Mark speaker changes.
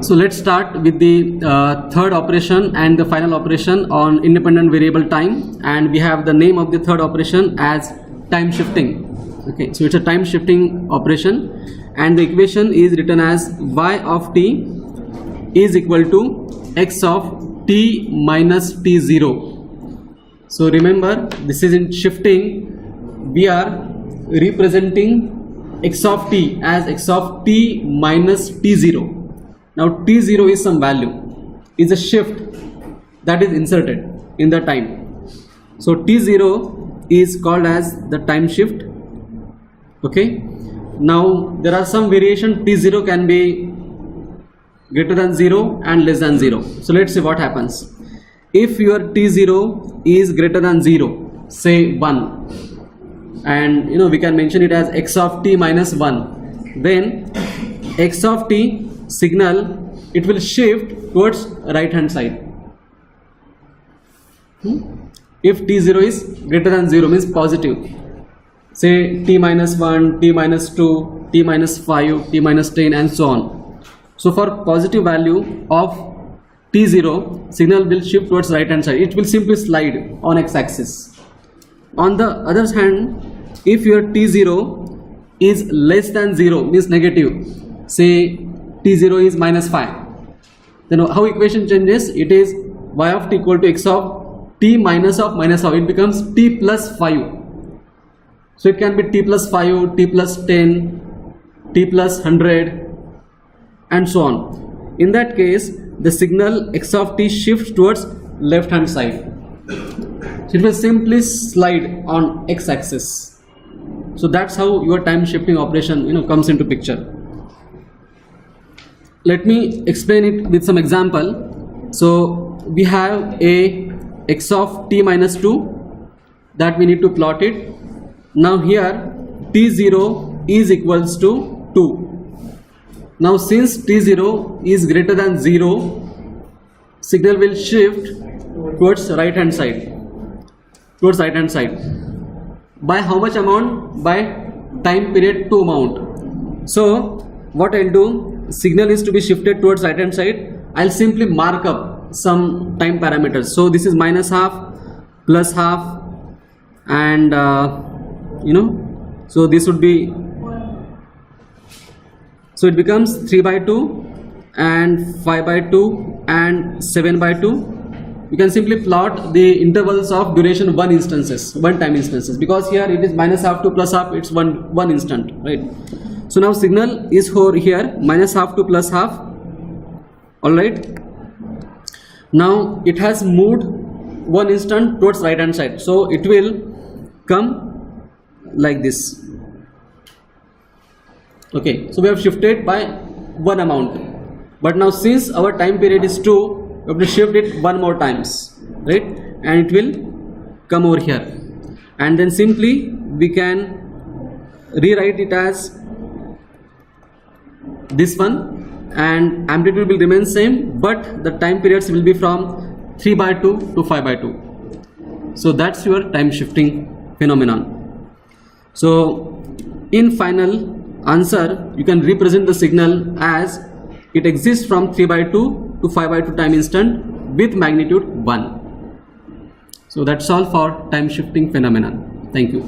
Speaker 1: So let's start with the third operation and the final operation on independent variable time, and we have the name of the third operation as time shifting. Okay, so it's a time shifting operation, and the equation is written as y of t is equal to x of t minus t0. So remember, this is in shifting, we are representing x of t as x of t minus t0. Now t0 is some value, is a shift that is inserted in the time. So t0 is called as the time shift. Okay, now there are some variation. T0 can be greater than 0 and less than 0. So let's see what happens. If your t0 is greater than 0, say 1, and we can mention it as x of t minus 1, then x of t signal, it will shift towards right hand side. If t0 is greater than 0 means positive, say t minus 1, t minus 2, t minus 5, t minus 10 and so on. So for positive value of t0, signal will shift towards right hand side. It will simply slide on x-axis. On the other hand, if your t0 is less than 0 means negative, say t0 is minus 5, then how equation changes? It is y of t equal to x of t minus of minus of, it becomes t plus 5. So it can be t plus 5, t plus 10, t plus 100 and so on. In that case, the signal x of t shifts towards left hand side. So it will simply slide on x-axis. So that's how your time shifting operation comes into picture. Let me explain it with some example. So we have a x of t minus 2 that we need to plot it. Now here t0 is equals to 2. Now since t0 is greater than 0, signal will shift towards right hand side. By how much amount? By time period 2 amount. So what I'll do, signal is to be shifted towards right hand side. I'll simply mark up some time parameters. So this is minus half, plus half, and so this would be, so it becomes 3 by 2 and 5 by 2 and 7 by 2. You can simply plot the intervals of duration one time instances, because here it is minus half to plus half, it's one instant, right? So now signal is here minus half to plus half. Alright, now it has moved one instant towards right hand side, so it will come like this. Okay, so we have shifted by one amount, but now since our time period is 2, we have to shift it one more times, right? And it will come over here, and then simply we can rewrite it as this one, and amplitude will remain same, but the time periods will be from 3 by 2 to 5 by 2. So that's your time shifting phenomenon. So in final answer, you can represent the signal as it exists from 3 by 2 to 5 by 2 time instant with magnitude 1. So that's all for time shifting phenomenon. Thank you.